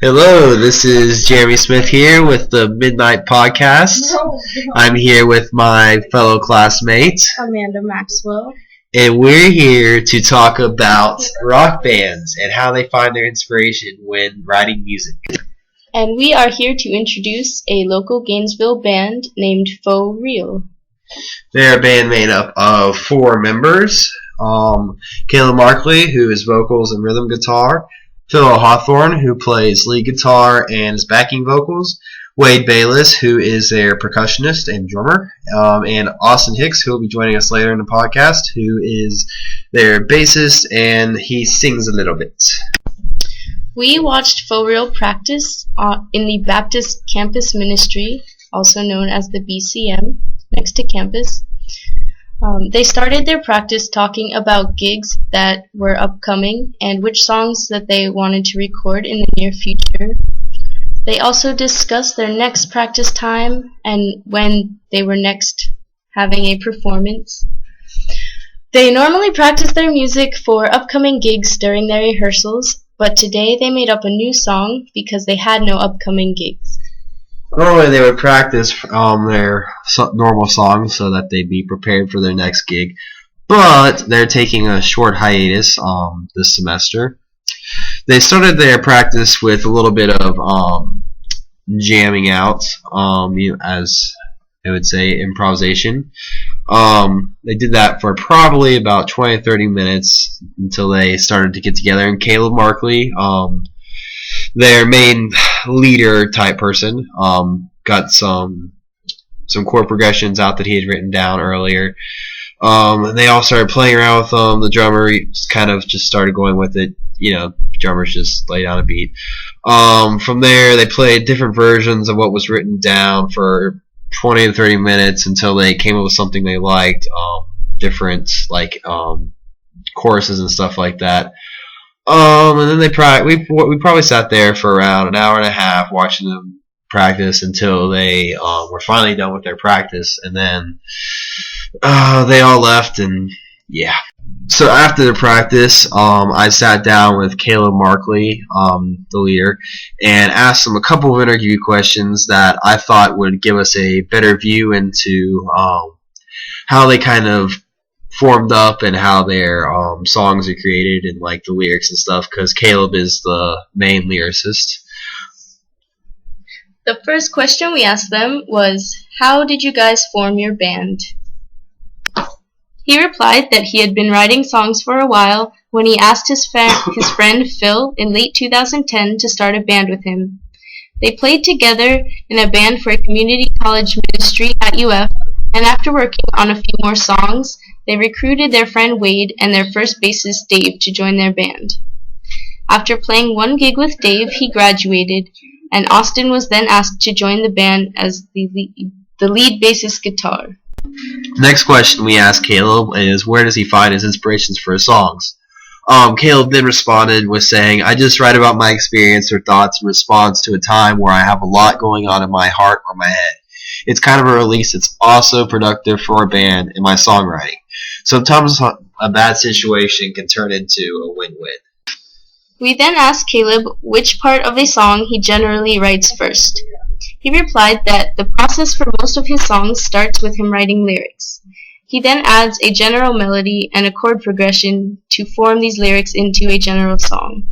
Hello, this is Jeremy Smith here with the Midnight Podcast. I'm here with my fellow classmate, Amanda Maxwell. And we're here to talk about rock bands and how they find their inspiration when writing music. And we are here to introduce a local Gainesville band named Faux Real. They're a band made up of 4 members. Caleb Markley, who is vocals and rhythm guitar. Phil Hawthorne, who plays lead guitar and is backing vocals. Wade Bayless, who is their percussionist and drummer. And Austin Hicks, who will be joining us later in the podcast, who is their bassist and he sings a little bit. We watched Faux Real practice in the Baptist Campus Ministry, also known as the BCM, next to campus. They started their practice talking about gigs that were upcoming and which songs that they wanted to record in the near future. They also discussed their next practice time and when they were next having a performance. They normally practice their music for upcoming gigs during their rehearsals, but today they made up a new song because they had no upcoming gigs. Normally they would practice their normal songs so that they'd be prepared for their next gig, but they're taking a short hiatus this semester. They started their practice with a little bit of jamming out, as I would say, improvisation. They did that for probably about 20 to 30 minutes until they started to get together, and Caleb Markley, their main leader type person, got some chord progressions out that he had written down earlier. And they all started playing around with them. The drummer kind of just started going with it. Drummers just lay down a beat. From there, they played different versions of what was written down for 20 to 30 minutes until they came up with something they liked. Different choruses and stuff like that. And then we probably sat there for around an hour and a half watching them practice until they were finally done with their practice, and then they all left, and yeah. So after the practice, I sat down with Caleb Markley, the leader, and asked him a couple of interview questions that I thought would give us a better view into how they kind of formed up and how their songs are created and like the lyrics and stuff, because Caleb is the main lyricist. The first question we asked them was, how did you guys form your band? He replied that he had been writing songs for a while when he asked his friend Phil in late 2010 to start a band with him. They played together in a band for a community college ministry at UF, and after working on a few more songs, they recruited their friend Wade and their first bassist Dave to join their band. After playing one gig with Dave, he graduated, and Austin was then asked to join the band as the lead bassist guitar. Next question we asked Caleb is, where does he find his inspirations for his songs? Caleb then responded with saying, I just write about my experience or thoughts in response to a time where I have a lot going on in my heart or my head. It's kind of a release that's also productive for a band in my songwriting. Sometimes a bad situation can turn into a win-win. We then asked Caleb which part of a song he generally writes first. He replied that the process for most of his songs starts with him writing lyrics. He then adds a general melody and a chord progression to form these lyrics into a general song.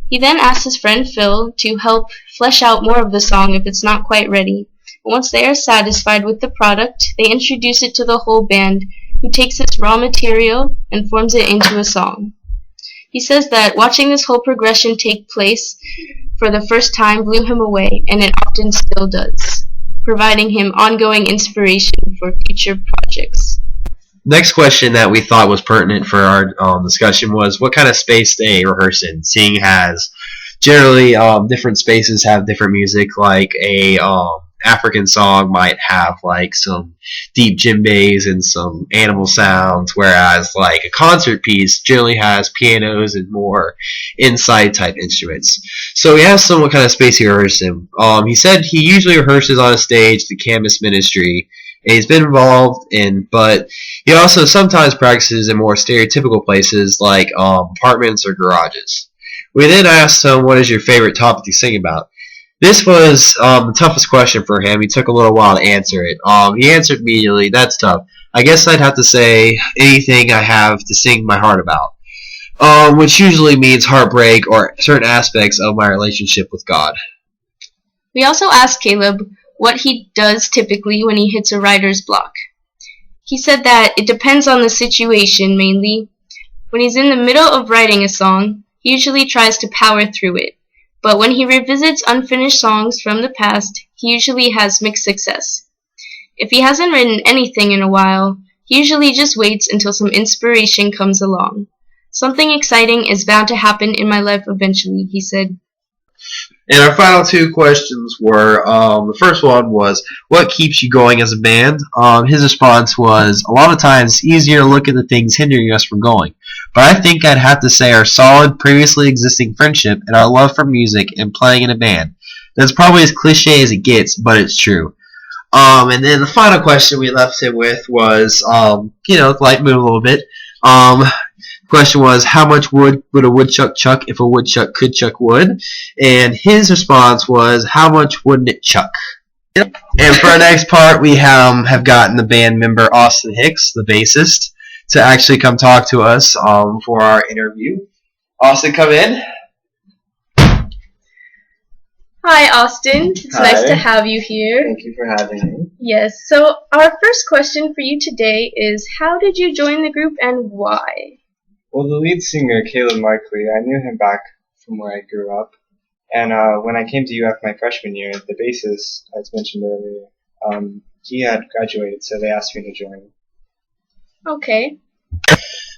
He then asks his friend Phil to help flesh out more of the song if it's not quite ready. Once they are satisfied with the product, they introduce it to the whole band, who takes this raw material and forms it into a song. He says that watching this whole progression take place for the first time blew him away, and it often still does, providing him ongoing inspiration for future projects. Next question that we thought was pertinent for our discussion was what kind of space they rehearse in, seeing as generally different spaces have different music, like a African song might have like some deep djembes and some animal sounds, whereas like a concert piece generally has pianos and more inside type instruments. So we asked him what kind of space he rehearsed in. He said he usually rehearses on a stage, the campus ministry, and he's been involved in, but he also sometimes practices in more stereotypical places like apartments or garages. We then asked him, what is your favorite topic to sing about? This was the toughest question for him. He took a little while to answer it. He answered immediately, that's tough. I guess I'd have to say anything I have to sing my heart about, which usually means heartbreak or certain aspects of my relationship with God. We also asked Caleb what he does typically when he hits a writer's block. He said that it depends on the situation mainly. When he's in the middle of writing a song, he usually tries to power through it. But when he revisits unfinished songs from the past, he usually has mixed success. If he hasn't written anything in a while, he usually just waits until some inspiration comes along. Something exciting is bound to happen in my life eventually, he said. And our final two questions were, the first one was, what keeps you going as a band? His response was, a lot of times it's easier to look at the things hindering us from going. But I think I'd have to say our solid, previously existing friendship and our love for music and playing in a band. That's probably as cliche as it gets, but it's true. And then the final question we left him with was, light move a little bit. Question was, how much wood would a woodchuck chuck if a woodchuck could chuck wood? And his response was, how much wouldn't it chuck? Yep. And for our next part, we have gotten the band member Austin Hicks, the bassist, to actually come talk to us for our interview. Austin, come in. Hi, Austin. It's nice to have you here. Thank you for having me. Yes, so our first question for you today is, how did you join the group and why? Well, the lead singer, Caleb Markley, I knew him back from where I grew up. And when I came to UF my freshman year, the bassist, as mentioned earlier, he had graduated, so they asked me to join. Okay.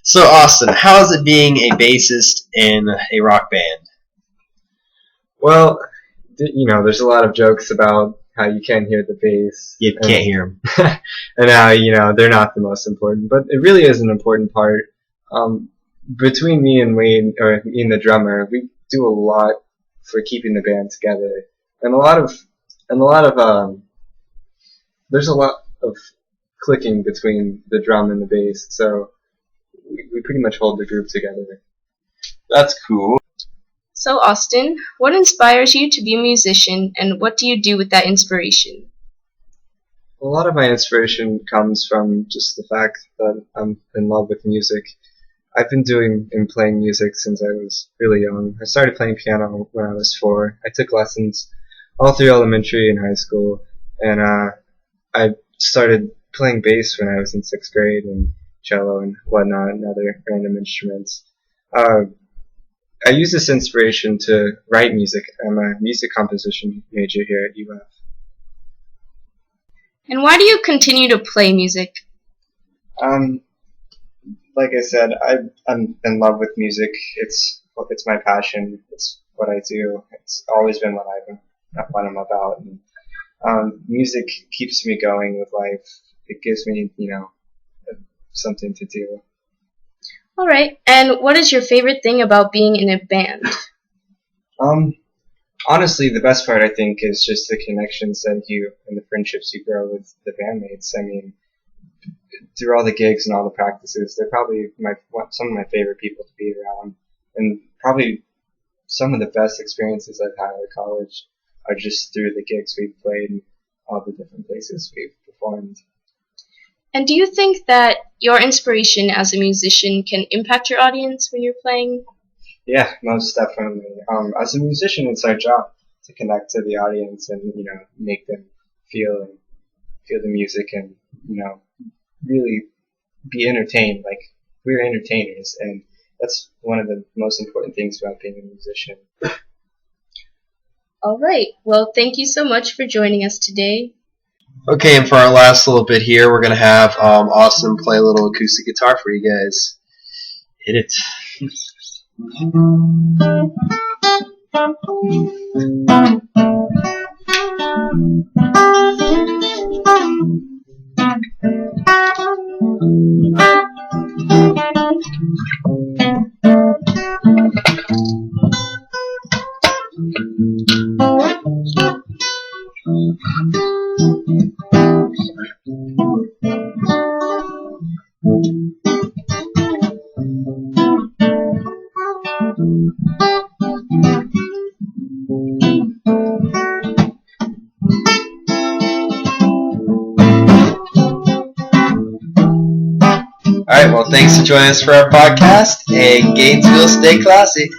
So, Austin, how is it being a bassist in a rock band? Well, there's a lot of jokes about how you can't hear the bass. You can't hear them. And how, they're not the most important. But it really is an important part. Between me and Wayne, or me and the drummer, we do a lot for keeping the band together. And there's a lot of clicking between the drum and the bass. So we pretty much hold the group together. That's cool. So, Austin, what inspires you to be a musician, and what do you do with that inspiration? A lot of my inspiration comes from just the fact that I'm in love with music. I've been doing and playing music since I was really young. I started playing piano when I was 4. I took lessons all through elementary and high school, and I started playing bass when I was in 6th grade, and cello and whatnot, and other random instruments. I use this inspiration to write music. I'm a music composition major here at UF. And why do you continue to play music? Like I said, I'm in love with music. It's my passion. It's what I do. It's always been what I'm about. And music keeps me going with life. It gives me, something to do. All right. And what is your favorite thing about being in a band? Honestly, the best part I think is just the connections that you and the friendships you grow with the bandmates. I mean, through all the gigs and all the practices, they're probably some of my favorite people to be around, and probably some of the best experiences I've had at college are just through the gigs we've played and all the different places we've performed. And do you think that your inspiration as a musician can impact your audience when you're playing? Yeah, most definitely. As a musician, it's our job to connect to the audience and, make them feel the music and, really be entertained. Like, we're entertainers, and that's one of the most important things about being a musician. All right. Well, thank you so much for joining us today. Okay, and for our last little bit here, we're going to have Austin play a little acoustic guitar for you guys. Hit it. Alright, well, thanks for joining us for our podcast. And Gainesville, stay classy.